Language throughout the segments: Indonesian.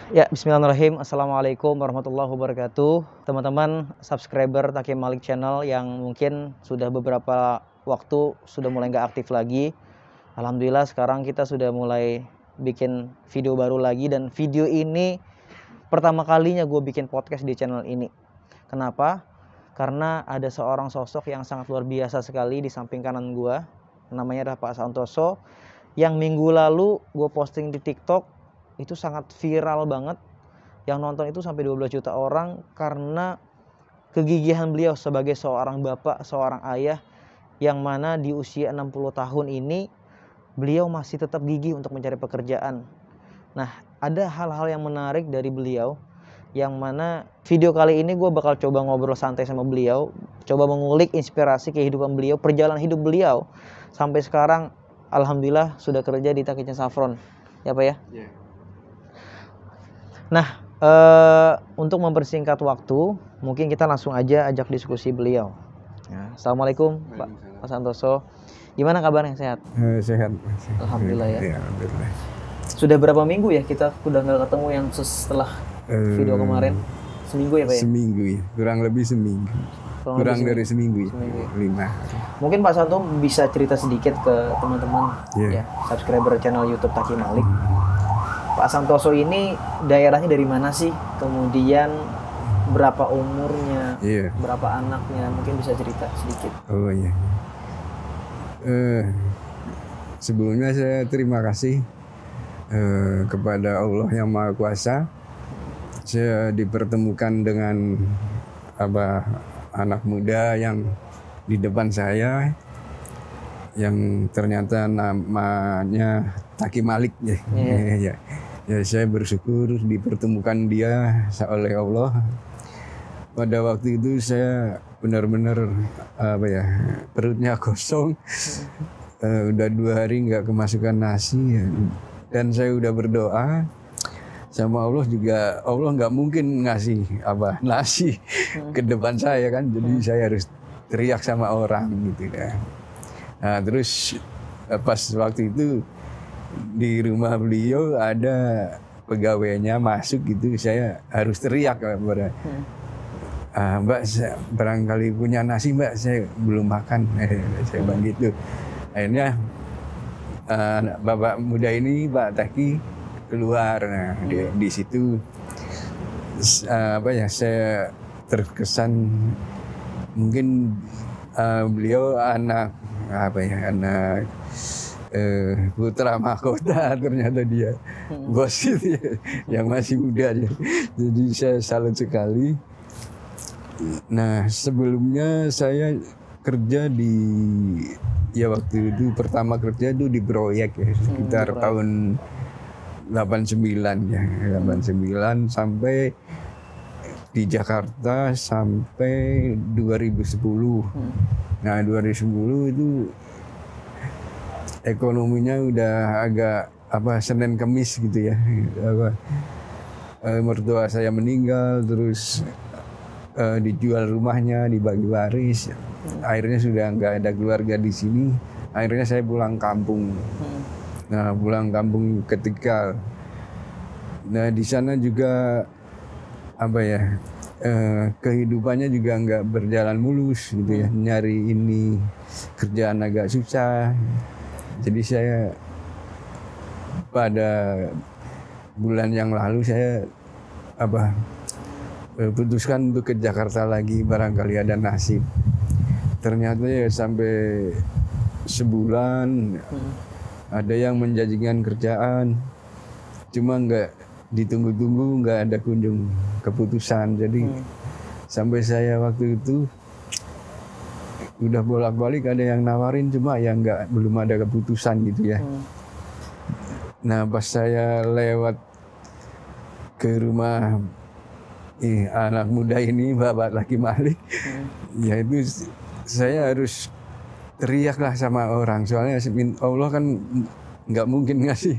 Ya, bismillahirrahmanirrahim. Assalamualaikum warahmatullahi wabarakatuh. Teman-teman subscriber Taki Malik Channel yang mungkin sudah beberapa waktu sudah mulai nggak aktif lagi. Alhamdulillah sekarang kita sudah mulai bikin video baru lagi, dan video ini pertama kalinya gue bikin podcast di channel ini. Kenapa? Karena ada seorang sosok yang sangat luar biasa sekali di samping kanan gue. Namanya adalah Pak Santoso, yang minggu lalu gue posting di TikTok. Itu sangat viral banget, yang nonton itu sampai 12 juta orang karena kegigihan beliau sebagai seorang bapak, seorang ayah, yang mana di usia 60 tahun ini beliau masih tetap gigih untuk mencari pekerjaan. Nah, ada hal-hal yang menarik dari beliau, yang mana video kali ini gue bakal coba ngobrol santai sama beliau, coba mengulik inspirasi kehidupan beliau, perjalanan hidup beliau sampai sekarang. Alhamdulillah sudah kerja di Taki Saffron, ya Pak ya? Yeah. Nah, untuk mempersingkat waktu, mungkin kita langsung aja ajak diskusi beliau. Ya, Assalamualaikum Pak Santoso. Gimana kabarnya, sehat? Sehat. Alhamdulillah ya. Ya, alhamdulillah. Sudah berapa minggu ya kita udah nggak ketemu yang setelah video kemarin? Seminggu ya Pak ya? Seminggu ya, kurang lebih seminggu. Kurang dari seminggu ya. Seminggu. 5. Mungkin Pak Santo bisa cerita sedikit ke teman-teman ya, subscriber channel YouTube Taki Malik. Pak Santoso ini daerahnya dari mana sih? Kemudian berapa umurnya? Berapa anaknya? Mungkin bisa cerita sedikit. Oh iya. Sebelumnya saya terima kasih kepada Allah yang Maha Kuasa. Saya dipertemukan dengan anak muda yang di depan saya, yang ternyata namanya Taki Malik ya. Ya, saya bersyukur dipertemukan dia oleh Allah. Pada waktu itu saya benar-benar perutnya kosong. Udah 2 hari nggak kemasukan nasi ya. Dan saya udah berdoa sama Allah juga, Allah nggak mungkin ngasih nasi ke depan saya kan, jadi saya harus teriak sama orang gitu kan. Nah terus pas waktu itu di rumah beliau ada pegawainya masuk gitu, saya harus teriak kepada Mbak, barangkali punya nasi Mbak, saya belum makan. Saya bilang gitu. Akhirnya bapak muda ini, Pak Taki, keluar. Nah, di situ saya terkesan, mungkin beliau anak putra mahkota, ternyata dia bos itu ya, yang masih muda aja. Jadi saya salut sekali. Nah sebelumnya saya kerja waktu itu pertama kerja itu di proyek ya, sekitar tahun 89 ya, 89 sampai di Jakarta sampai 2010. Nah 2010 itu ekonominya udah agak Senin Kemis gitu ya. Mertua saya meninggal, terus dijual rumahnya, dibagi waris. Akhirnya sudah nggak ada keluarga di sini. Akhirnya saya pulang kampung. Nah pulang kampung ke Tegal. Nah di sana juga kehidupannya juga nggak berjalan mulus gitu ya. Nyari ini kerjaan agak susah. Jadi saya pada bulan yang lalu saya putuskan untuk ke Jakarta lagi, barangkali ada nasib. Ternyata ya sampai sebulan ada yang menjanjikan kerjaan, cuma nggak ditunggu-tunggu, nggak ada kunjung keputusan. Jadi sampai saya waktu itu udah bolak-balik, ada yang nawarin, cuma ya belum ada keputusan gitu ya. Nah pas saya lewat ke rumah anak muda ini, Bapak Taki Malik, ya itu saya harus teriak lah sama orang, soalnya Allah kan nggak mungkin ngasih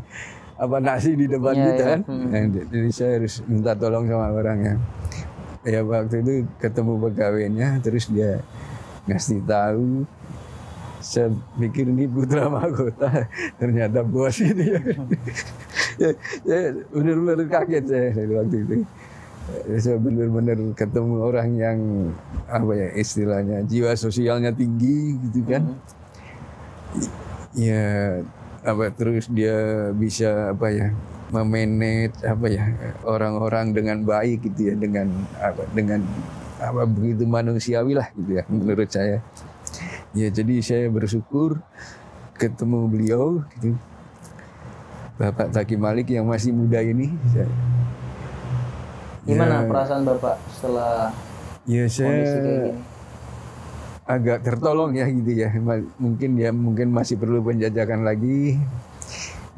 nasi di depan kita kan. Nah, jadi saya harus minta tolong sama orang ya waktu itu ketemu pegawainya, terus dia ngasih tahu Saya pikir ini putra mahkota, ternyata bos itu ya. Saya benar-benar kaget saya waktu itu. Saya benar-benar ketemu orang yang apa ya istilahnya jiwa sosialnya tinggi gitu kan. Ya apa terus dia bisa apa ya memanage apa ya orang-orang dengan baik gitu ya dengan apa begitu manusiawi lah gitu ya menurut saya. Ya jadi saya bersyukur ketemu beliau gitu. Bapak Taqi Malik yang masih muda ini. Gimana perasaan Bapak setelah kondisi kayak gini? Agak tertolong ya gitu ya. Mungkin masih perlu penjajakan lagi.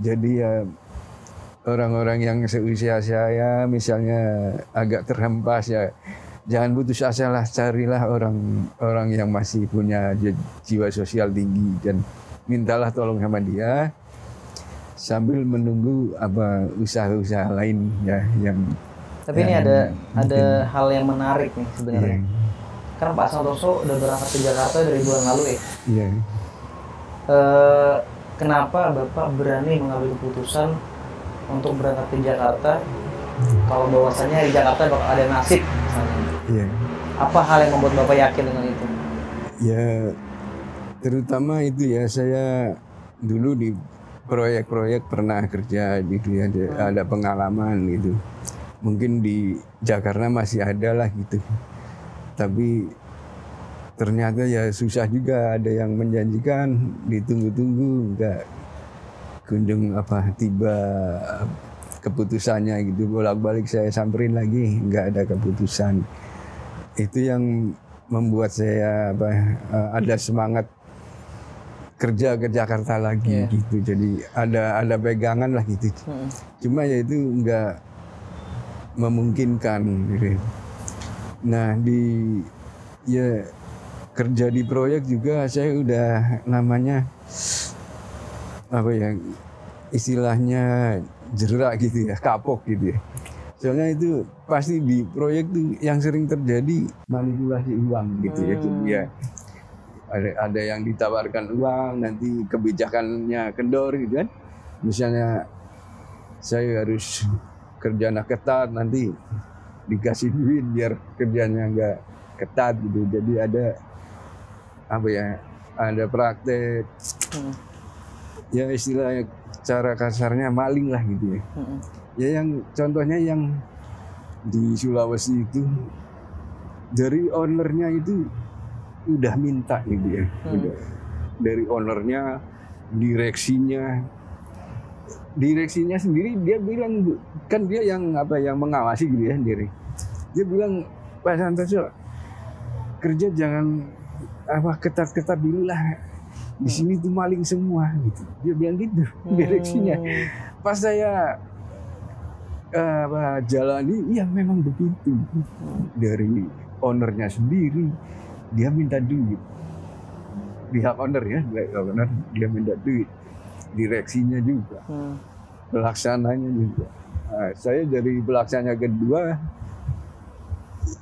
Jadi ya orang-orang yang seusia saya misalnya agak terhempas ya jangan putus asa lah, carilah orang yang masih punya jiwa sosial tinggi dan mintalah tolong sama dia sambil menunggu apa usaha-usaha lain ya yang. Tapi ini ada hal yang menarik nih sebenarnya. Karena Pak Santoso udah berangkat ke Jakarta dari bulan lalu ya. Iya. Kenapa Bapak berani mengambil keputusan untuk berangkat ke Jakarta kalau bahwasannya di Jakarta bakal ada nasib misalnya? Iya. Apa hal yang membuat Bapak yakin dengan itu? Ya terutama itu ya saya dulu di proyek-proyek pernah kerja gitu ya, ada pengalaman gitu. Mungkin di Jakarta masih ada lah gitu. Tapi ternyata ya susah juga, ada yang menjanjikan ditunggu-tunggu enggak kunjung apa tiba keputusannya gitu, bolak-balik saya samperin lagi enggak ada keputusan. Itu yang membuat saya ada semangat kerja ke Jakarta lagi gitu. Jadi ada pegangan lah gitu. Cuma ya itu enggak memungkinkan gitu. Nah kerja di proyek juga saya udah namanya apa ya istilahnya jerak gitu ya, kapok gitu ya. Soalnya itu pasti di proyek tuh yang sering terjadi manipulasi uang gitu ya. Jadi ya ada yang ditawarkan uang, nanti kebijakannya kendor gitu kan. Misalnya saya harus kerjanya ketat, nanti dikasih duit biar kerjanya enggak ketat gitu. Jadi ada ada praktek ya istilahnya cara kasarnya maling lah gitu ya. Ya yang contohnya yang di Sulawesi itu dari ownernya itu udah minta gitu ya. Udah. Dari ownernya, direksinya sendiri dia bilang kan dia yang mengawasi gitu ya sendiri. Dia bilang Pak Santoso kerja jangan ketat-ketat dulu lah. Di sini tuh maling semua gitu. Dia bilang gitu direksinya. Pas saya jalani, iya memang begitu. Dari ownernya sendiri dia minta duit. Pihak owner ya, owner dia minta duit. Direksinya juga, pelaksananya juga. Nah, saya dari pelaksana kedua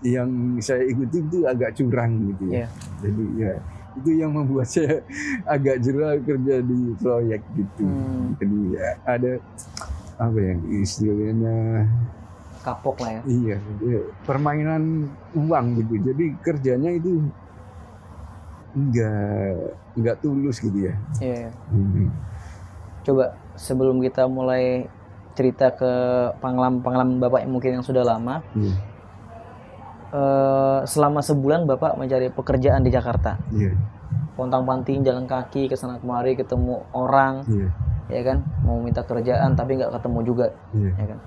yang saya ikuti itu agak curang gitu ya. Jadi ya itu yang membuat saya agak jerah kerja di proyek gitu. Jadi ya, ada istilahnya kapok lah ya. Iya, permainan uang gitu. Jadi kerjanya itu enggak tulus gitu ya. Iya. Coba sebelum kita mulai cerita ke pengalaman Bapak yang mungkin yang sudah lama. Selama sebulan Bapak mencari pekerjaan di Jakarta. Pontang-panting jalan kaki ke sana kemari ketemu orang. Ya kan, mau minta kerjaan tapi nggak ketemu juga. Ya kan.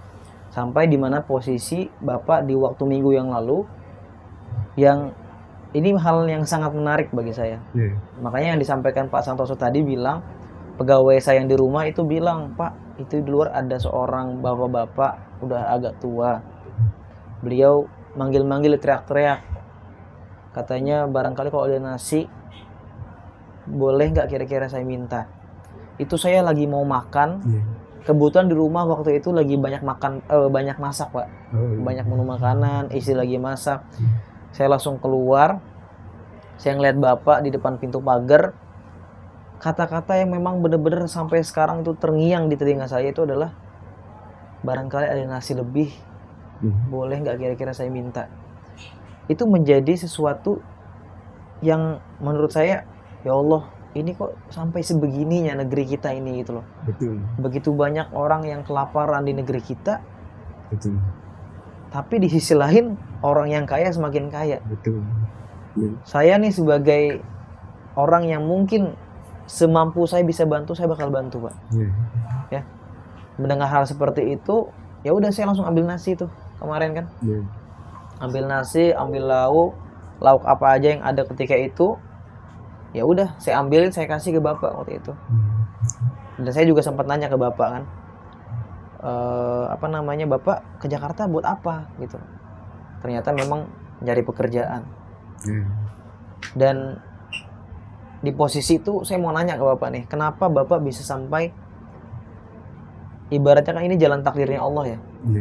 Sampai di mana posisi Bapak di waktu minggu yang lalu yang ini hal yang sangat menarik bagi saya. Makanya yang disampaikan Pak Santoso tadi bilang pegawai saya yang di rumah itu bilang, Pak itu di luar ada seorang bapak-bapak udah agak tua. Beliau manggil-manggil teriak-teriak. Katanya barangkali kalau ada nasi boleh nggak kira-kira saya minta. Itu saya lagi mau makan. Kebetulan di rumah waktu itu lagi banyak masak Pak. Banyak menu makanan, istri lagi masak. Saya langsung keluar. Saya ngeliat Bapak di depan pintu pagar. Kata-kata yang memang benar-benar sampai sekarang itu terngiang di telinga saya itu adalah barangkali ada nasi lebih, boleh nggak kira-kira saya minta. Itu menjadi sesuatu yang menurut saya, ya Allah, ini kok sampai sebegininya negeri kita ini gitu loh. Betul. Begitu banyak orang yang kelaparan di negeri kita, Betul. tapi di sisi lain orang yang kaya semakin kaya. Betul. Ya. Saya nih sebagai orang yang mungkin semampu saya bisa bantu, saya bakal bantu, Pak. Ya. Mendengar hal seperti itu, ya udah saya langsung ambil nasi tuh kemarin kan. Ambil nasi, ambil lauk apa aja yang ada ketika itu. Ya udah, saya ambilin, saya kasih ke Bapak waktu itu. Dan saya juga sempat nanya ke Bapak kan, Bapak ke Jakarta buat apa gitu. Ternyata memang mencari pekerjaan. Dan di posisi itu saya mau nanya ke Bapak nih, kenapa Bapak bisa sampai, ibaratnya kan ini jalan takdirnya Allah ya.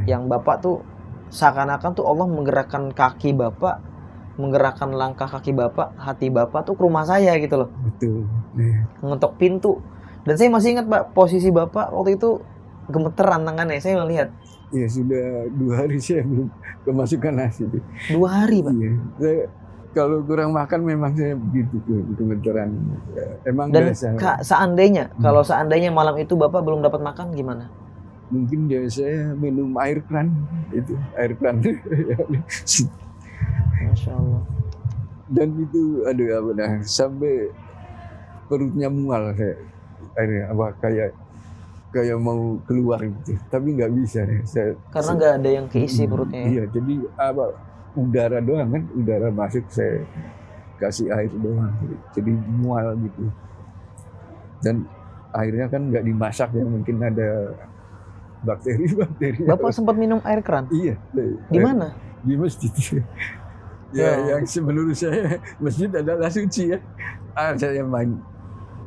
Yang Bapak tuh seakan-akan tuh Allah menggerakkan kaki Bapak, menggerakkan langkah kaki Bapak, hati Bapak tuh ke rumah saya gitu loh. Betul. Ngetok pintu. Dan saya masih ingat Pak, posisi Bapak waktu itu gemeteran tangannya, saya melihat. Ya sudah 2 hari saya belum kemasukan nasi. 2 hari Pak. Iya. Saya, kalau kurang makan memang saya begitu tuh, gemeteran. Emang dan biasa. Kalau seandainya malam itu Bapak belum dapat makan gimana? Mungkin ya saya minum air keran, itu air keran. Masya Allah. Dan itu sampai perutnya mual saya. Akhirnya kayak mau keluar gitu, tapi nggak bisa ya. Karena nggak ada yang keisi perutnya ya? Iya, jadi udara doang kan, udara masuk saya kasih air doang, jadi mual gitu. Dan airnya kan nggak dimasak ya, mungkin ada bakteri. Bapak sempat minum air keran? Iya. Di mana? Di masjid. Ya, yang menurut saya masjid adalah suci ya. Saya main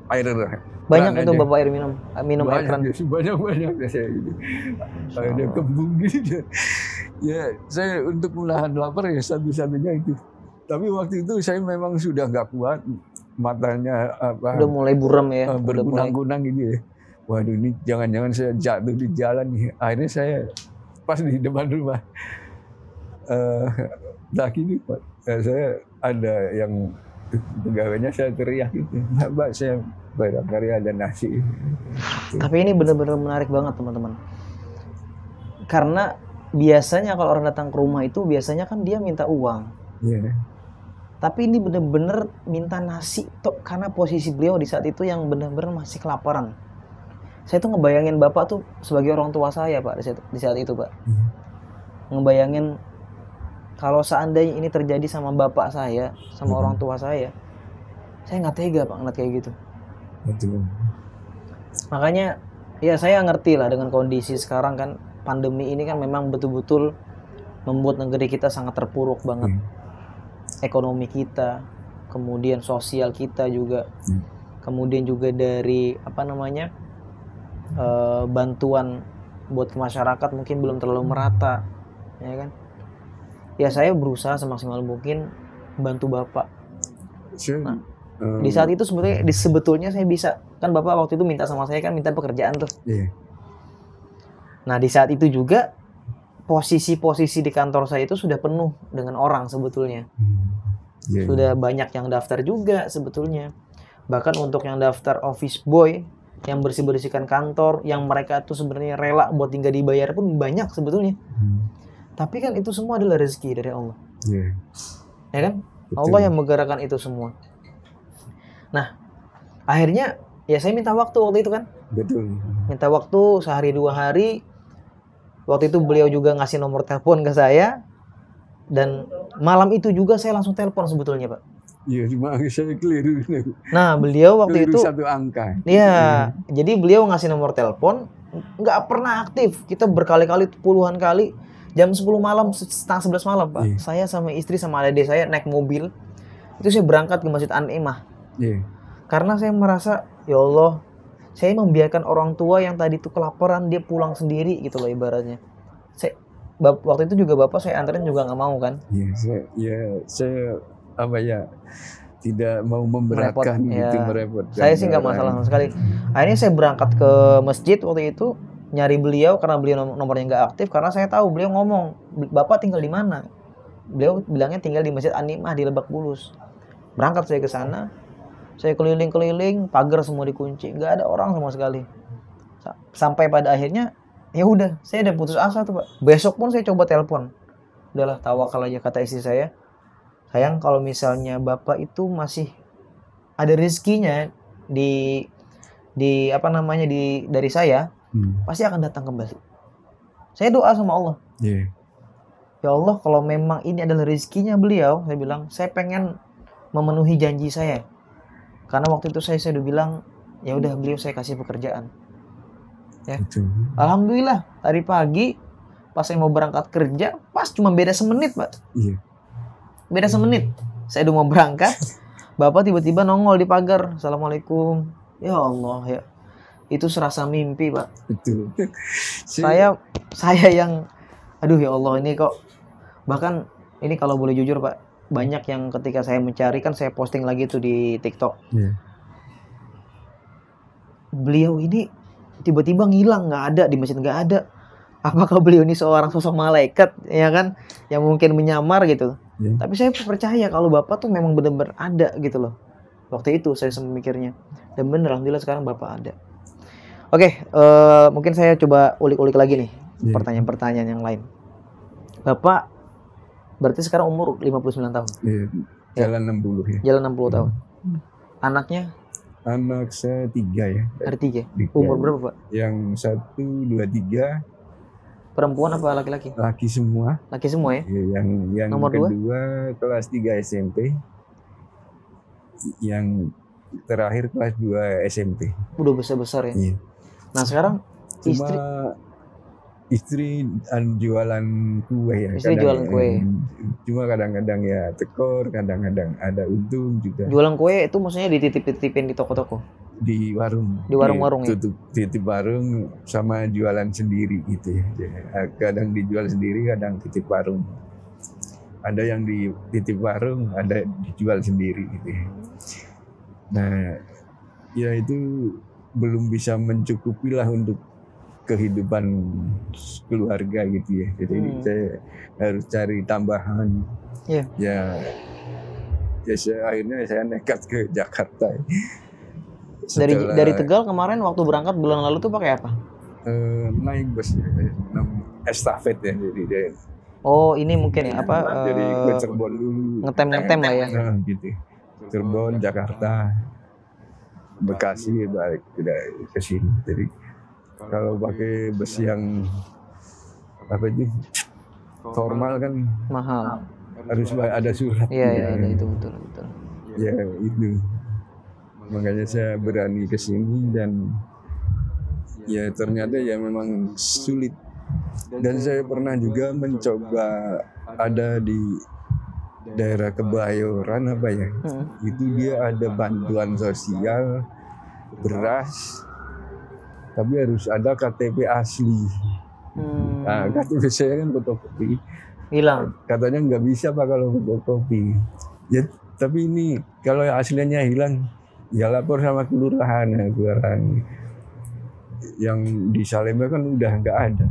air. Banyak itu aja. Bapak minum air keran? Banyak saya gitu. Ada kembung gitu. Ya, saya untuk menahan lapar ya satu-satunya itu. Tapi waktu itu saya memang sudah nggak kuat, matanya udah mulai buram ya, berkunang-kunang gitu ya. Waduh, ini jangan-jangan saya jatuh di jalan nih. Akhirnya saya pas di depan rumah laki ini Pak, saya ada yang pegawainya, saya teriak gitu, Mbak, saya barangkali ada nasi. Tapi ini benar-benar menarik banget teman-teman, karena biasanya kalau orang datang ke rumah itu biasanya kan dia minta uang. Tapi ini benar-benar minta nasi tuh, karena posisi beliau di saat itu yang benar-benar masih kelaparan. Saya tuh ngebayangin Bapak tuh sebagai orang tua saya Pak di saat itu Pak. Ngebayangin kalau seandainya ini terjadi sama bapak saya, sama orang tua saya nggak tega Pak ngeliat kayak gitu. Betul. Makanya ya saya ngerti lah dengan kondisi sekarang kan, pandemi ini kan memang betul-betul membuat negeri kita sangat terpuruk banget. Ekonomi kita, kemudian sosial kita juga, kemudian juga dari bantuan buat ke masyarakat mungkin belum terlalu merata, ya kan? Ya saya berusaha semaksimal mungkin bantu Bapak. Nah, di saat itu sebetulnya saya bisa, kan Bapak waktu itu minta sama saya kan, minta pekerjaan tuh. Nah di saat itu juga posisi-posisi di kantor saya itu sudah penuh dengan orang sebetulnya. Sudah banyak yang daftar juga sebetulnya. Bahkan untuk yang daftar office boy, yang bersih-bersihkan kantor, yang mereka tuh sebenarnya rela buat tinggal dibayar pun banyak sebetulnya. Tapi kan itu semua adalah rezeki dari Allah. Ya kan? Betul. Allah yang menggerakkan itu semua. Nah, akhirnya ya saya minta waktu waktu itu kan. Betul. Minta waktu sehari 2 hari. Waktu itu beliau juga ngasih nomor telepon ke saya. Dan malam itu juga saya langsung telepon sebetulnya Pak. Iya, cuma saya keliru. Nah, beliau waktu itu satu angka. Iya, jadi beliau ngasih nomor telepon, nggak pernah aktif. Kita berkali-kali, puluhan kali. Jam 10 malam, setengah 11 malam Pak, saya sama istri sama adik saya naik mobil. Itu saya berangkat ke Masjid An-Ni'mah. Karena saya merasa, ya Allah, saya membiarkan orang tua yang tadi itu kelaparan, dia pulang sendiri gitu loh ibaratnya. Waktu itu juga Bapak saya anterin juga nggak mau kan? Saya tidak mau memberatkan, merepotkan. Saya sih nggak masalah sama sekali. Akhirnya saya berangkat ke masjid waktu itu, nyari beliau karena beliau nomornya nggak aktif, karena saya tahu beliau ngomong, Bapak tinggal di mana? Beliau bilangnya tinggal di Masjid An-Nimah di Lebak Bulus. Berangkat saya ke sana, saya keliling-keliling, pagar semua dikunci, nggak ada orang sama sekali. Sampai pada akhirnya, ya udah, saya udah putus asa tuh Pak. Besok pun saya coba telepon, udahlah tawakal aja, kata istri saya. Sayang, kalau misalnya Bapak itu masih ada rezekinya dari saya, pasti akan datang kembali. Saya doa sama Allah. Ya Allah, kalau memang ini adalah rezekinya beliau, saya bilang, saya pengen memenuhi janji saya. Karena waktu itu saya udah bilang, ya udah beliau saya kasih pekerjaan. Ya. Alhamdulillah, tadi pagi pas saya mau berangkat kerja, pas cuma beda semenit, Pak. Beda semenit. Saya udah mau berangkat, Bapak tiba-tiba nongol di pagar. Assalamualaikum. Ya Allah, ya. Itu serasa mimpi, Pak. Betul. Saya yang aduh ya Allah, ini kok, bahkan ini kalau boleh jujur Pak, banyak yang ketika saya mencari, kan saya posting lagi tuh di TikTok. Beliau ini tiba-tiba ngilang, nggak ada di masjid, nggak ada. Apakah beliau ini seorang sosok malaikat, ya kan, yang mungkin menyamar gitu? Tapi saya percaya kalau Bapak tuh memang benar-benar ada gitu loh. Waktu itu saya mikirnya, dan bener, alhamdulillah sekarang Bapak ada. Oke, mungkin saya coba ulik-ulik lagi nih pertanyaan-pertanyaan yang lain. Bapak berarti sekarang umur 59 tahun. Jalan 60 ya. Jalan 60 tahun. Anaknya? Anak saya 3 ya. Ada 3. Umur berapa Pak? Yang 1, 2, 3. Perempuan apa laki-laki? Laki semua. Laki semua ya? Yang nomor kedua 2? Kelas 3 SMP. Yang terakhir kelas 2 SMP. Udah besar-besar ya? Iya. Nah sekarang istri jualan kue ya. Istri jualan kue. Cuma kadang-kadang ya tekor, kadang-kadang ada untung juga. Jualan kue itu maksudnya dititip-titipin di toko-toko? Di warung. Di warung-warung ya? Titip warung sama jualan sendiri gitu ya. Kadang dijual sendiri, kadang titip warung. Ada yang dititip warung, ada dijual sendiri gitu ya. Nah, ya itu belum bisa mencukupi lah untuk kehidupan keluarga gitu ya. Jadi saya harus cari tambahan. Ya akhirnya saya nekat ke Jakarta. Dari Tegal kemarin waktu berangkat bulan lalu tuh pakai apa? Naik bus estafet ya. Jadi oh ini mungkin ya apa? Jadi ke Cirebon dulu. Ngetem lah ya. Nah, gitu. Cirebon, Jakarta, Bekasi, balik tidak ke sini. Jadi kalau pakai bus yang apa itu formal kan mahal. Harus ada surat. Iya, itu betul. Ya itu. Makanya saya berani ke sini dan ya ternyata ya memang sulit. Dan saya pernah juga mencoba ada di daerah Kebayoran apa ya, itu dia ada bantuan sosial beras, tapi harus ada KTP asli. Nah, KTP saya kan fotokopi, hilang. Katanya nggak bisa Pak kalau fotokopi. Ya, tapi ini kalau aslinya hilang, ya lapor sama kelurahan ya, kelurahan. Yang di Salemba kan udah nggak ada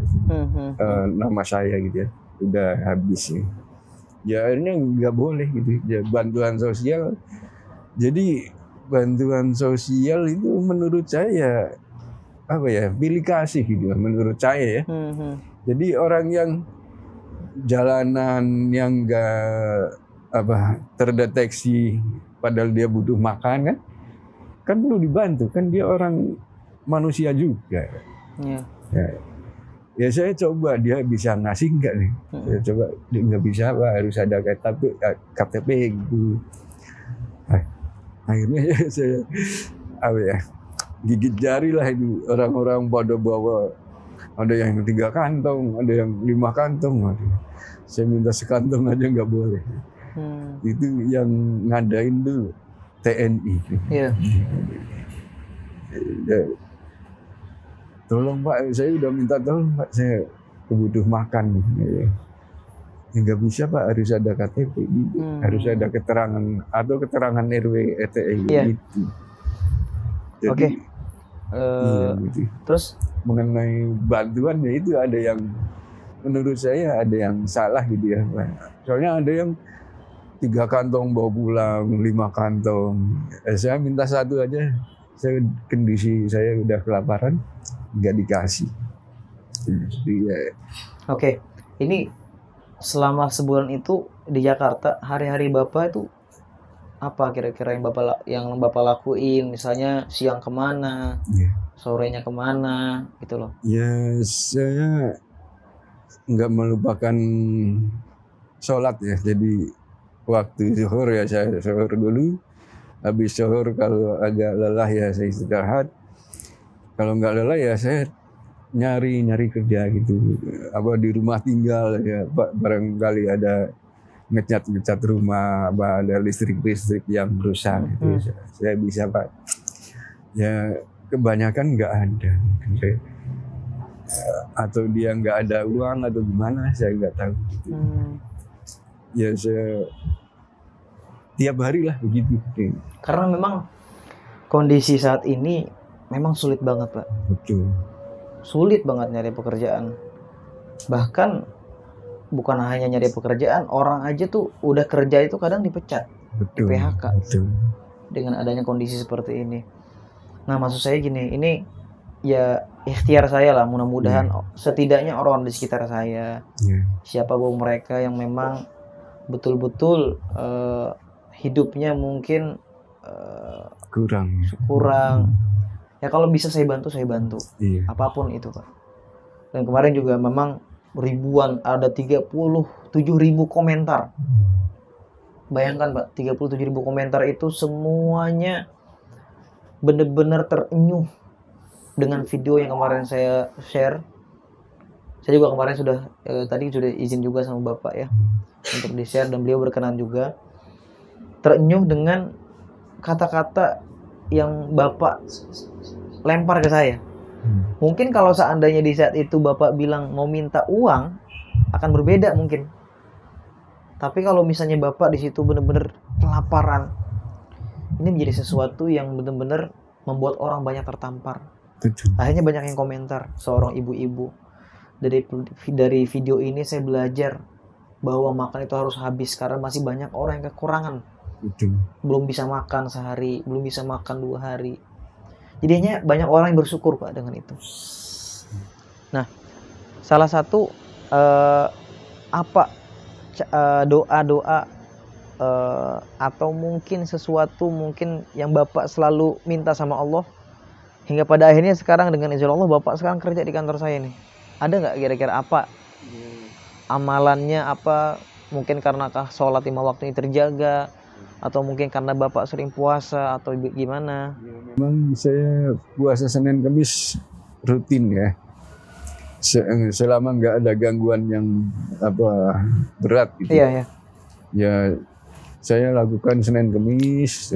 nama saya gitu ya, udah habis ya. Ya akhirnya nggak boleh gitu ya, bantuan sosial. Jadi bantuan sosial itu menurut saya apa ya, pilih kasih gitu menurut saya ya. Jadi orang yang jalanan yang nggak terdeteksi padahal dia butuh makan kan perlu dibantu, kan dia orang manusia juga. Ya saya coba dia bisa ngasih enggak nih. Saya coba dia nggak bisa Pak, harus ada KTP gitu. Akhirnya saya gigit jari lah itu, orang-orang pada bawa, ada yang 3 kantong, ada yang 5 kantong. Saya minta sekantong aja nggak boleh. Itu yang ngadain tuh TNI. Iya. Tolong Pak, saya udah minta tolong Pak, saya butuh makan. Ya nggak bisa Pak, harus ada KTP gitu. Harus ada keterangan atau keterangan RW RT gitu. Jadi, Oke. Iya gitu. Terus Mengenai bantuan ya itu ada yang menurut saya ada yang salah gitu ya. Soalnya ada yang 3 kantong bawa pulang, 5 kantong. Saya minta 1 aja. Kondisi saya udah kelaparan, nggak dikasih. Jadi, ya. Oke, ini selama sebulan itu di Jakarta, hari-hari Bapak itu apa kira-kira yang Bapak lakuin? Misalnya siang kemana, sorenya kemana, gitu loh. Ya saya nggak melupakan sholat ya. Jadi waktu zuhur ya saya zuhur dulu. Habis zuhur kalau agak lelah ya saya istirahat. Kalau nggak lelah ya saya nyari kerja gitu. Apa di rumah tinggal ya Pak, barangkali ada ngecat rumah, apa ada listrik yang rusak gitu. Saya bisa Pak. Ya kebanyakan nggak ada. Atau dia nggak ada uang atau gimana saya nggak tahu gitu. Ya saya tiap hari lah begitu. Karena memang kondisi saat ini memang sulit banget Pak. Betul. Sulit banget nyari pekerjaan. Bahkan bukan hanya nyari pekerjaan, orang aja tuh udah kerja itu kadang dipecat, di PHK. Betul. Dengan adanya kondisi seperti ini. Nah maksud saya gini, ini ya ikhtiar saya lah, mudah-mudahan setidaknya orang di sekitar saya, siapa pun mereka yang memang betul-betul hidupnya mungkin kurang. Ya kalau bisa saya bantu, apapun itu Pak. Dan kemarin juga memang ribuan, ada 37.000 komentar. Bayangkan Pak, 37.000 komentar itu semuanya benar-benar terenyuh dengan video yang kemarin saya share. Saya juga kemarin tadi sudah izin juga sama Bapak ya untuk di-share, dan beliau berkenan juga. Terenyuh dengan kata-kata yang Bapak lempar ke saya. Mungkin kalau seandainya di saat itu Bapak bilang mau minta uang, akan berbeda mungkin. Tapi kalau misalnya Bapak di situ benar-benar kelaparan, ini menjadi sesuatu yang benar-benar membuat orang banyak tertampar. Akhirnya banyak yang komentar, seorang ibu-ibu. Dari video ini saya belajar bahwa makan itu harus habis, karena masih banyak orang yang kekurangan. Belum bisa makan sehari, belum bisa makan 2 hari. Jadinya banyak orang yang bersyukur Pak dengan itu. Nah, salah satu doa-doa atau mungkin sesuatu mungkin yang Bapak selalu minta sama Allah, hingga pada akhirnya sekarang dengan izin Allah Bapak sekarang kerja di kantor saya nih. Ada nggak kira-kira apa amalannya, apa mungkin karena sholat 5 waktu ini terjaga, atau mungkin karena Bapak sering puasa, atau gimana? Memang saya puasa Senin Kamis rutin ya. Selama nggak ada gangguan yang berat gitu. Iya. Ya saya lakukan Senin Kamis.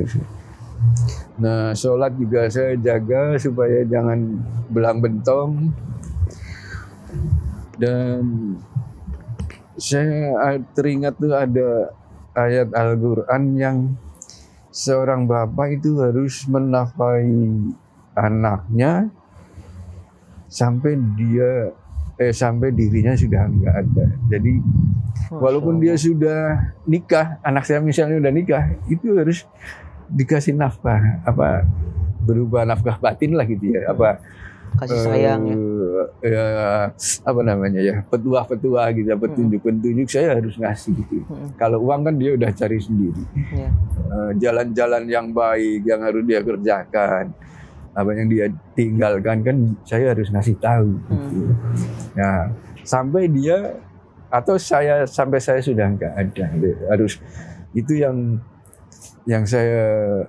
Nah sholat juga saya jaga supaya jangan belang bentong. Dan saya teringat tuh ada ayat Al-Quran yang seorang bapak itu harus menafkahi anaknya sampai dirinya sudah nggak ada. Jadi walaupun dia sudah nikah, anak saya misalnya udah nikah, itu harus dikasih nafkah, berupa nafkah batin lah gitu ya, kasih sayang petuah gitu, petunjuk saya harus ngasih gitu. Kalau uang kan dia udah cari sendiri. Jalan-jalan yang baik yang harus dia kerjakan, apa yang dia tinggalkan kan saya harus ngasih tahu gitu. Nah sampai saya sudah nggak ada, harus itu yang saya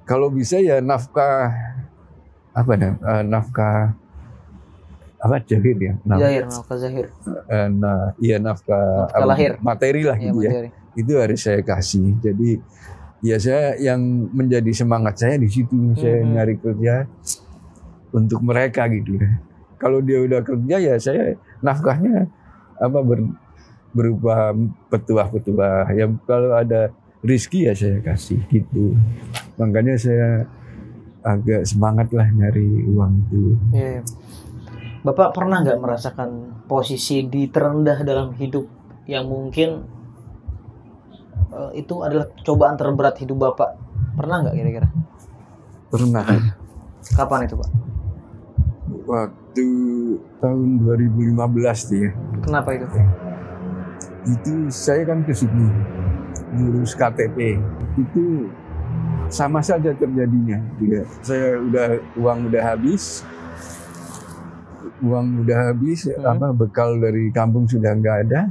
kalau bisa ya nafkah zahir ya. Nafkah zahir. Nafkah lahir. Materi lah gitu ya. Itu harus saya kasih. Jadi ya saya yang menjadi semangat saya di situ. Saya nyari kerja untuk mereka gitu ya. Kalau dia udah kerja ya saya nafkahnya berupa petuah. Ya kalau ada rezeki ya saya kasih gitu. Makanya saya agak semangat lah nyari uang itu. Iya. Bapak pernah nggak merasakan posisi di terendah dalam hidup yang mungkin itu adalah cobaan terberat hidup Bapak? Pernah nggak kira-kira? Pernah. Kapan itu, Pak? Waktu tahun 2015 tuh ya. Kenapa itu? Itu saya kan ke sini ngurus KTP. Itu sama saja terjadinya. Saya uang udah habis, bekal dari kampung sudah nggak ada.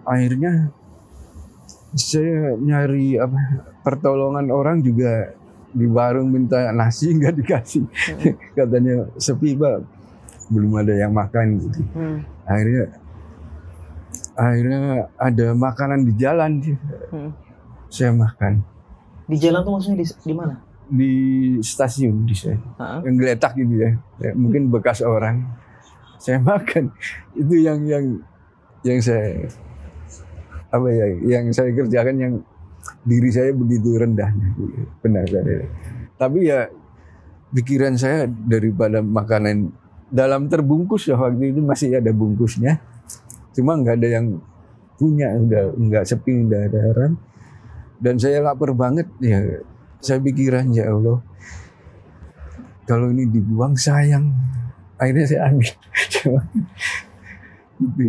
Akhirnya saya nyari pertolongan orang juga di warung, minta nasi nggak dikasih. Katanya sepi, Pak, belum ada yang makan gitu. Akhirnya ada makanan di jalan, saya makan. Di jalan tuh maksudnya di mana? Di stasiun di saya, yang geletak gitu ya, mungkin bekas orang. Saya makan. Itu yang saya yang saya kerjakan, yang diri saya begitu rendah, benar saya. Tapi ya pikiran saya daripada makanan dalam terbungkus ya, waktu itu masih ada bungkusnya, cuma nggak ada yang punya, udah nggak sepi, udah ada orang, dan saya lapar banget ya. Saya pikiran, ya Allah, kalau ini dibuang sayang. Akhirnya saya ambil. Itu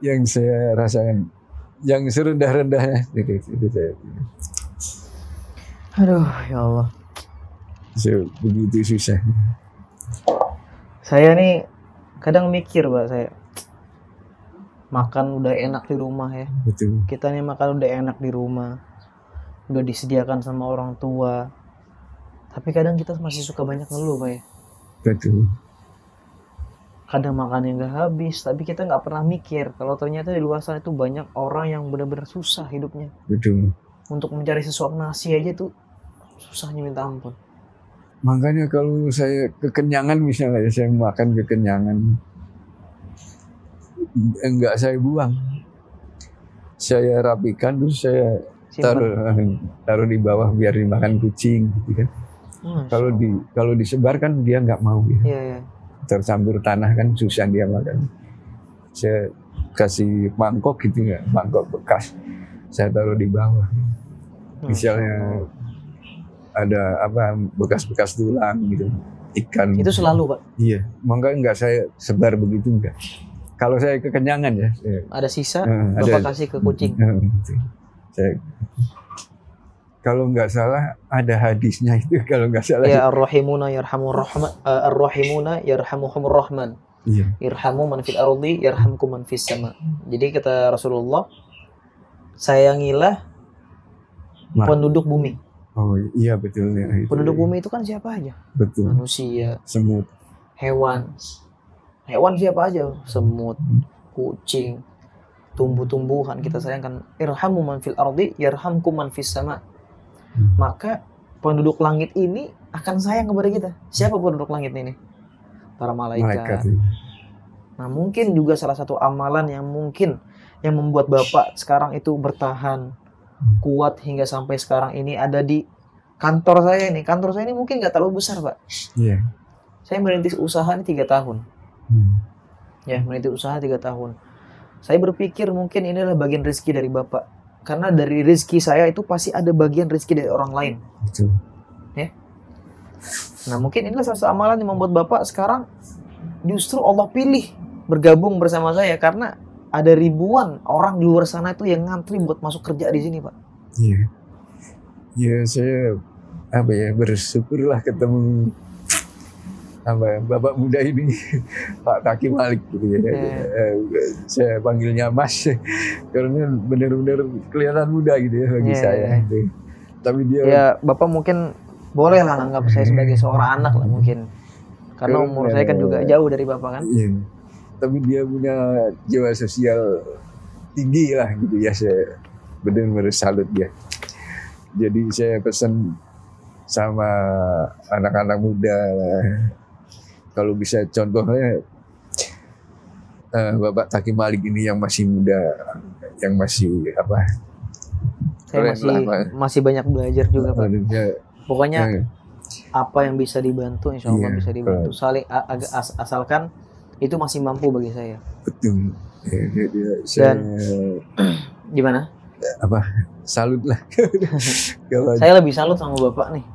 yang saya rasakan, yang serendah-rendahnya itu saya. Aduh, ya Allah. Begitu susah. Saya nih kadang mikir, Pak, saya makan udah enak di rumah ya. Betul. Kita nih makan udah enak di rumah, udah disediakan sama orang tua, tapi kadang kita masih suka banyak ngeluh, Pak ya. Betul. Kadang makan yang gak habis, tapi kita nggak pernah mikir kalau ternyata di luar sana itu banyak orang yang benar-benar susah hidupnya. Betul. Untuk mencari sesuap nasi aja tuh susahnya minta ampun. Makanya kalau saya kekenyangan, misalnya saya makan kekenyangan, enggak saya buang, saya rapikan, terus saya taruh di bawah biar dimakan kucing gitu kan. Kalau disebarkan dia nggak mau ya. Iya. Tercampur tanah kan susah dia makan. Saya kasih mangkok gitu ya, mangkok bekas, saya taruh di bawah. Misalnya ada bekas-bekas tulang gitu, ikan. Itu selalu, Pak? Iya, makanya nggak saya sebar begitu, enggak. Kalau saya kekenyangan ya. Ada sisa, Bapak kasih ke kucing. Saya, kalau nggak salah ada hadisnya itu, kalau nggak salah. Ya ar-rahimuna yarhamuhumur rahman. Iya. Irhamu man fil ardi yarhamkum man fis sama. Jadi kata Rasulullah, sayangilah penduduk bumi. Oh iya, betul ya. Penduduk bumi itu kan siapa aja? Betul. Manusia, semut, hewan siapa aja? Semut, kucing, tumbuh-tumbuhan kita sayangkan. Irhamu man fil ardi yarhamkum man fis sama. Maka penduduk langit ini akan sayang kepada kita. Siapa penduduk langit ini? Para malaikat. Nah, mungkin juga salah satu amalan yang membuat Bapak sekarang itu bertahan kuat hingga sampai sekarang ini ada di kantor saya ini. Kantor saya ini mungkin nggak terlalu besar, Pak. Iya. Saya merintis usaha ini 3 tahun. Ya, merintis usaha 3 tahun. Saya berpikir mungkin ini adalah bagian rezeki dari Bapak. Karena dari rezeki saya itu pasti ada bagian rezeki dari orang lain. Betul. Ya. Nah, mungkin inilah salah satu amalan yang membuat Bapak sekarang justru Allah pilih bergabung bersama saya, karena ada ribuan orang di luar sana itu yang ngantri buat masuk kerja di sini, Pak. Iya. Ya, saya bersyukurlah ketemu Bapak muda ini, Pak Taki Malik gitu ya. Saya panggilnya Mas karena benar-benar kelihatan muda gitu ya bagi saya. Tapi dia ya, Bapak mungkin boleh lah anggap saya sebagai seorang anak lah mungkin. Karena umur saya kan juga jauh dari Bapak kan. Iya. Tapi dia punya jiwa sosial tinggi lah gitu ya, saya benar-benar salut dia. Jadi saya pesan sama anak-anak muda, kalau bisa contohnya Bapak Taki Malik ini yang masih muda, yang masih saya masih banyak belajar juga, Pak. Pokoknya Ya, apa yang bisa dibantu, insya Allah iya, bisa dibantu. Asalkan itu masih mampu bagi saya. betul. Saya Gimana? apa salut lah. Kalau Saya lebih salut sama bapak nih,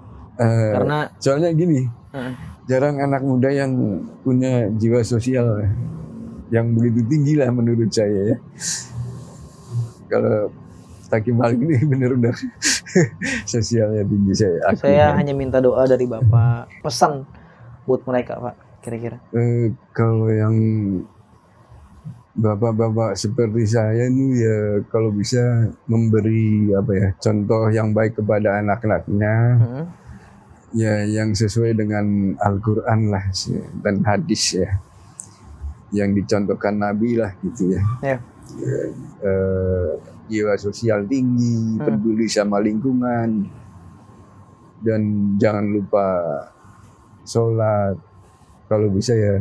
eh, karena soalnya gini, eh, jarang anak muda yang punya jiwa sosial yang begitu tinggi lah menurut saya ya. Kalau Taki Malik ini benar-benar sosialnya tinggi, saya akui. saya hanya minta doa dari bapak, pesan buat mereka pak, kira-kira. Kalau yang bapak-bapak seperti saya ini ya kalau bisa memberi apa ya contoh yang baik kepada anak-anaknya, ya yang sesuai dengan Al-Quran lah dan hadis ya, yang dicontohkan Nabi lah gitu ya. Ya. Jiwa sosial tinggi, peduli sama lingkungan, dan jangan lupa sholat. Kalau bisa ya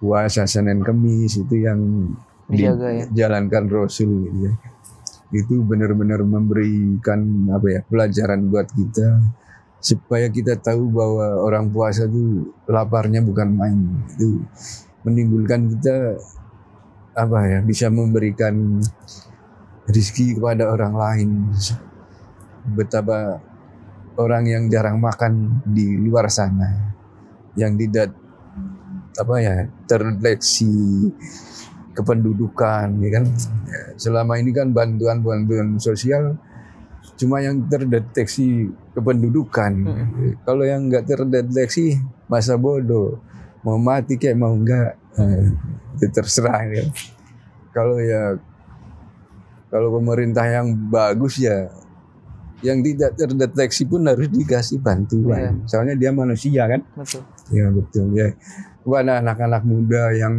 puasa Senin Kemis itu yang Dijaga ya. dijalankan Rasul gitu ya. Itu benar-benar memberikan apa ya pelajaran buat kita supaya kita tahu bahwa orang puasa itu laparnya bukan main. Itu menimbulkan kita apa ya bisa memberikan rezeki kepada orang lain. Betapa orang yang jarang makan di luar sana, yang tidak apa ya terdeteksi kependudukan, ya kan? Selama ini kan bantuan sosial cuma yang terdeteksi kependudukan. Kalau yang nggak terdeteksi masa bodoh, mau mati kayak mau enggak, itu terserah ya. Kalau pemerintah yang bagus ya, yang tidak terdeteksi pun harus dikasih bantuan. Soalnya dia manusia kan. Betul. Ya betul ya. Kepada anak-anak muda yang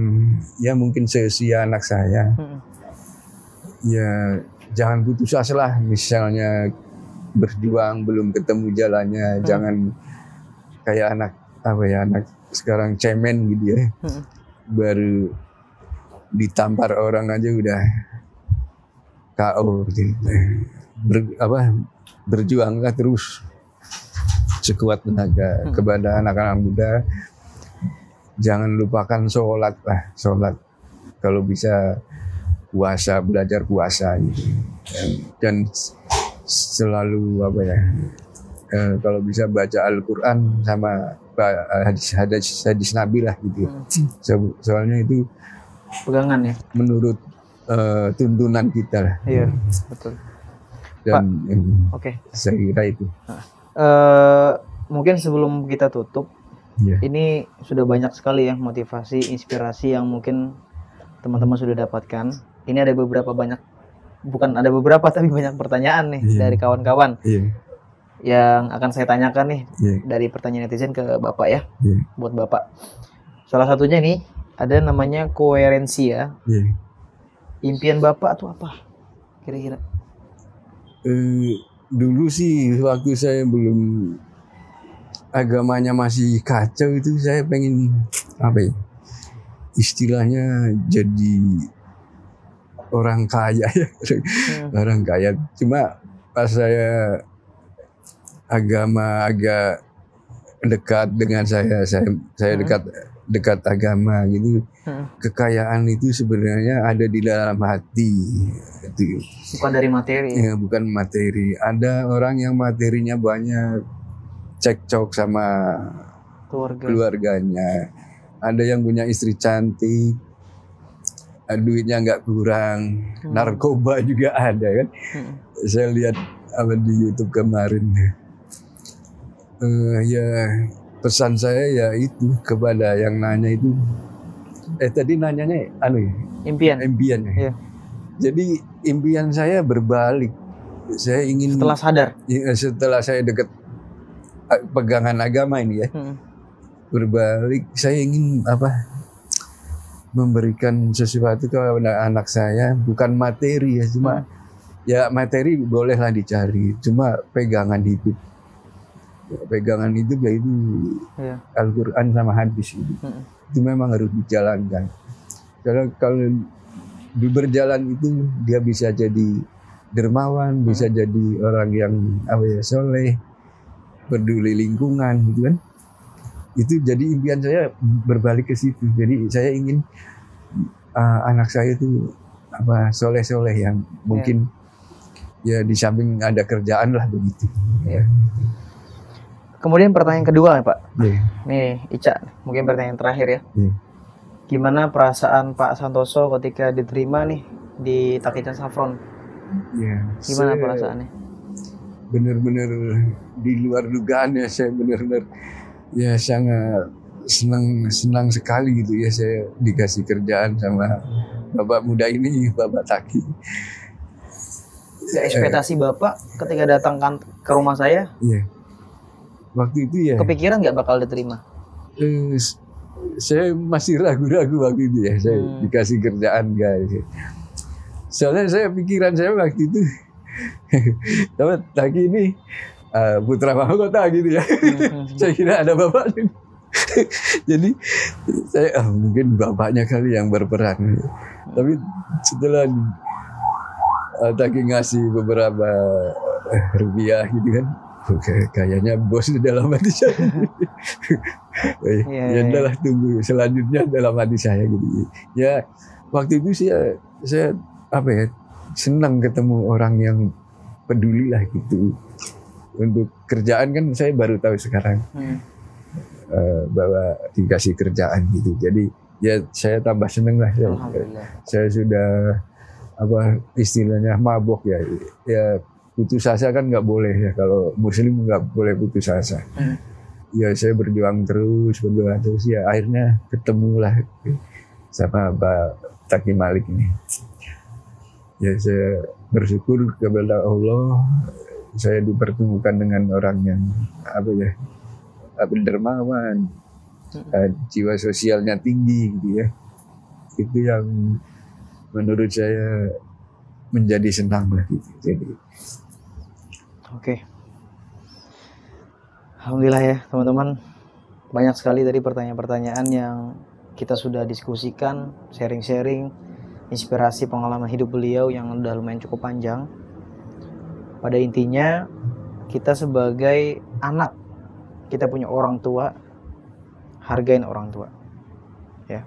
ya mungkin seusia anak saya, ya jangan putus asa lah. Misalnya berjuang belum ketemu jalannya, jangan kayak anak sekarang cemen gitu ya. Baru ditampar orang aja udah KO gitu. Berjuanglah terus sekuat tenaga. Kepada anak-anak muda jangan lupakan sholat lah, sholat. Kalau bisa puasa, belajar puasa gitu. Dan selalu kalau bisa baca Al-Quran sama hadis Nabi lah gitu. Soalnya itu pegangan ya. Menurut tuntunan kita lah. Iya, betul. Dan Oke. saya kira itu. Mungkin sebelum kita tutup, Yeah. ini sudah banyak sekali ya motivasi, inspirasi yang mungkin teman-teman sudah dapatkan. Ini ada beberapa tapi banyak pertanyaan nih dari kawan-kawan yang akan saya tanyakan nih dari pertanyaan netizen ke Bapak ya, buat Bapak. Salah satunya nih ada namanya koherensi ya. Impian Bapak tuh apa kira-kira? Dulu sih waktu saya belum agamanya masih kacau itu saya pengen istilahnya jadi orang kaya ya. Orang kaya. Cuma pas saya agama agak dekat dengan saya dekat agama gitu. Kekayaan itu sebenarnya ada di dalam hati. Itu. Bukan dari materi. Ya, bukan materi. Ada orang yang materinya banyak, cekcok sama keluarganya. Ada yang punya istri cantik, duitnya nggak kurang, narkoba juga ada kan. Saya lihat di YouTube kemarin. Ya pesan saya ya itu kepada yang nanya itu. Tadi nanyanya impian ya. Jadi impian saya berbalik. Saya ingin setelah saya dekat pegangan agama ini ya, berbalik. Saya ingin memberikan sesuatu kepada anak saya, bukan materi ya, cuma ya materi bolehlah dicari, cuma pegangan hidup. Pegangan hidup ya itu Al-Quran sama hadis itu. Itu memang harus dijalankan. Karena kalau berjalan itu dia bisa jadi dermawan, bisa jadi orang yang soleh, peduli lingkungan gitu kan. Itu jadi impian saya berbalik ke situ. Jadi saya ingin anak saya itu soleh-soleh yang mungkin ya di samping ada kerjaan lah begitu. Ya. Kemudian pertanyaan kedua nih Pak. Yeah. Nih Ica, mungkin pertanyaan terakhir ya. Yeah. Gimana perasaan Pak Santoso ketika diterima nih di Takecan Saffron? Yeah. Gimana perasaannya? Benar-benar di luar dugaan ya, saya benar-benar ya sangat senang sekali gitu ya, saya dikasih kerjaan sama Bapak muda ini, Bapak Taki. Ekspektasi Bapak ketika datang ke rumah saya? Iya. Waktu itu ya. Kepikiran nggak bakal diterima? Saya masih ragu-ragu waktu itu ya, saya dikasih kerjaan guys. Soalnya pikiran saya waktu itu, Bapak Taki ini putra mahkota gitu ya. Saya kira ada bapaknya. Jadi saya mungkin bapaknya kali yang berperan. Tapi setelah Taki ngasih beberapa rupiah gitu kan, kayaknya bos di dalam hati saya. Ya udahlah, tunggu selanjutnya dalam hati saya gitu. Ya waktu itu saya senang ketemu orang yang peduli lah gitu. Untuk kerjaan kan saya baru tahu sekarang bahwa dikasih kerjaan gitu. Jadi ya saya tambah seneng lah. Saya sudah istilahnya mabok ya. Ya putus asa kan nggak boleh ya, kalau muslim nggak boleh putus asa. Ya saya berjuang terus ya, akhirnya ketemulah sama Pak Taki Malik ini. Ya saya bersyukur kepada Allah, saya dipertemukan dengan orang yang dermawan, jiwa sosialnya tinggi gitu ya. Itu yang menurut saya menjadi senang lah gitu. Jadi oke. Alhamdulillah ya teman-teman, banyak sekali tadi pertanyaan-pertanyaan yang kita sudah diskusikan, sharing-sharing, inspirasi pengalaman hidup beliau yang udah lumayan cukup panjang. Pada intinya kita sebagai anak, kita punya orang tua, hargain orang tua ya,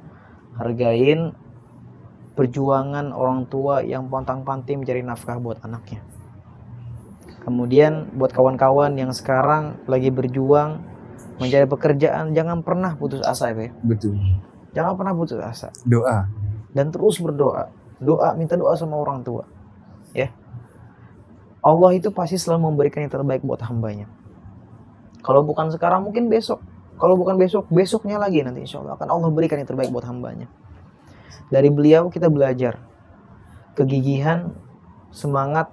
hargain perjuangan orang tua yang pontang-panting mencari nafkah buat anaknya. Kemudian buat kawan-kawan yang sekarang lagi berjuang mencari pekerjaan, jangan pernah putus asa ya. Betul. Jangan pernah putus asa. Doa. Dan terus berdoa. Minta doa sama orang tua. Ya. Allah itu pasti selalu memberikan yang terbaik buat hambanya. Kalau bukan sekarang mungkin besok. Kalau bukan besok, besoknya lagi nanti insya Allah akan Allah berikan yang terbaik buat hambanya. Dari beliau kita belajar kegigihan, semangat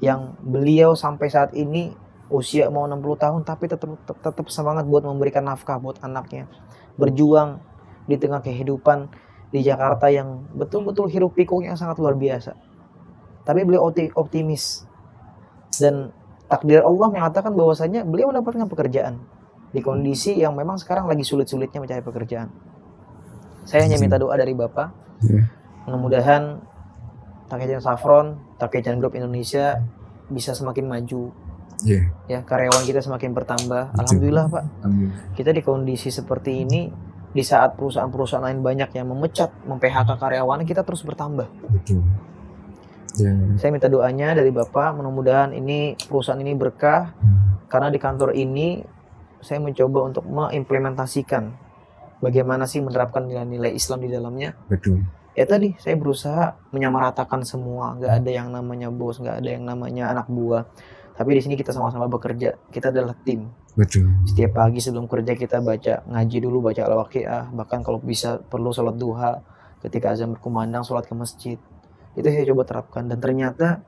yang beliau sampai saat ini usia mau 60 tahun tapi tetap semangat buat memberikan nafkah buat anaknya, berjuang di tengah kehidupan di Jakarta yang betul-betul hiruk pikuk yang sangat luar biasa. Tapi beliau optimis dan takdir Allah mengatakan bahwasanya beliau mendapatkan pekerjaan di kondisi yang memang sekarang lagi sulit-sulitnya mencari pekerjaan. Saya hanya minta doa dari Bapak, mudah-mudahan Takecan Saffron, Takecan Group Indonesia bisa semakin maju. Ya, karyawan kita semakin bertambah. Alhamdulillah Pak. Kita di kondisi seperti ini, di saat perusahaan-perusahaan lain banyak yang memecat, mem-PHK karyawan, kita terus bertambah. Saya minta doanya dari Bapak, mudah-mudahan ini perusahaan ini berkah, karena di kantor ini saya mencoba untuk mengimplementasikan bagaimana sih menerapkan nilai-nilai Islam di dalamnya. Betul. Ya tadi saya berusaha menyamaratakan semua, nggak ada yang namanya bos, nggak ada yang namanya anak buah. Tapi di sini kita sama-sama bekerja, kita adalah tim. Betul. Setiap pagi sebelum kerja kita baca ngaji dulu, baca al-waqiah, bahkan kalau bisa perlu sholat duha, ketika azan berkumandang sholat ke masjid. Itu saya coba terapkan dan ternyata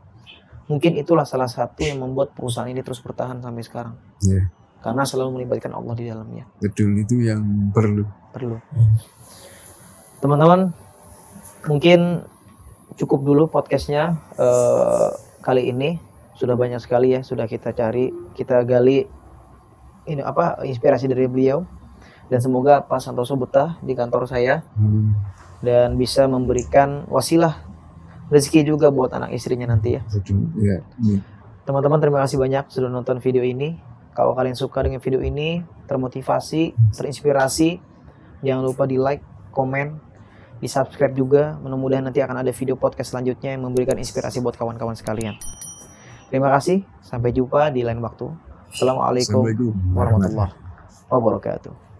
mungkin itulah salah satu yang membuat perusahaan ini terus bertahan sampai sekarang. Karena selalu melibatkan Allah di dalamnya. Betul, itu yang perlu. Teman-teman, mungkin cukup dulu podcastnya kali ini. Sudah banyak sekali ya, sudah kita cari, kita gali inspirasi dari beliau. Dan semoga Pak Santoso betah di kantor saya dan bisa memberikan wasilah rezeki juga buat anak istrinya nanti ya. Betul. Ya. Teman-teman terima kasih banyak sudah nonton video ini. Kalau kalian suka dengan video ini, termotivasi, terinspirasi, jangan lupa di like, komen, di subscribe juga. Mudah-mudahan nanti akan ada video podcast selanjutnya yang memberikan inspirasi buat kawan-kawan sekalian. Terima kasih, sampai jumpa di lain waktu. Assalamualaikum warahmatullahi wabarakatuh.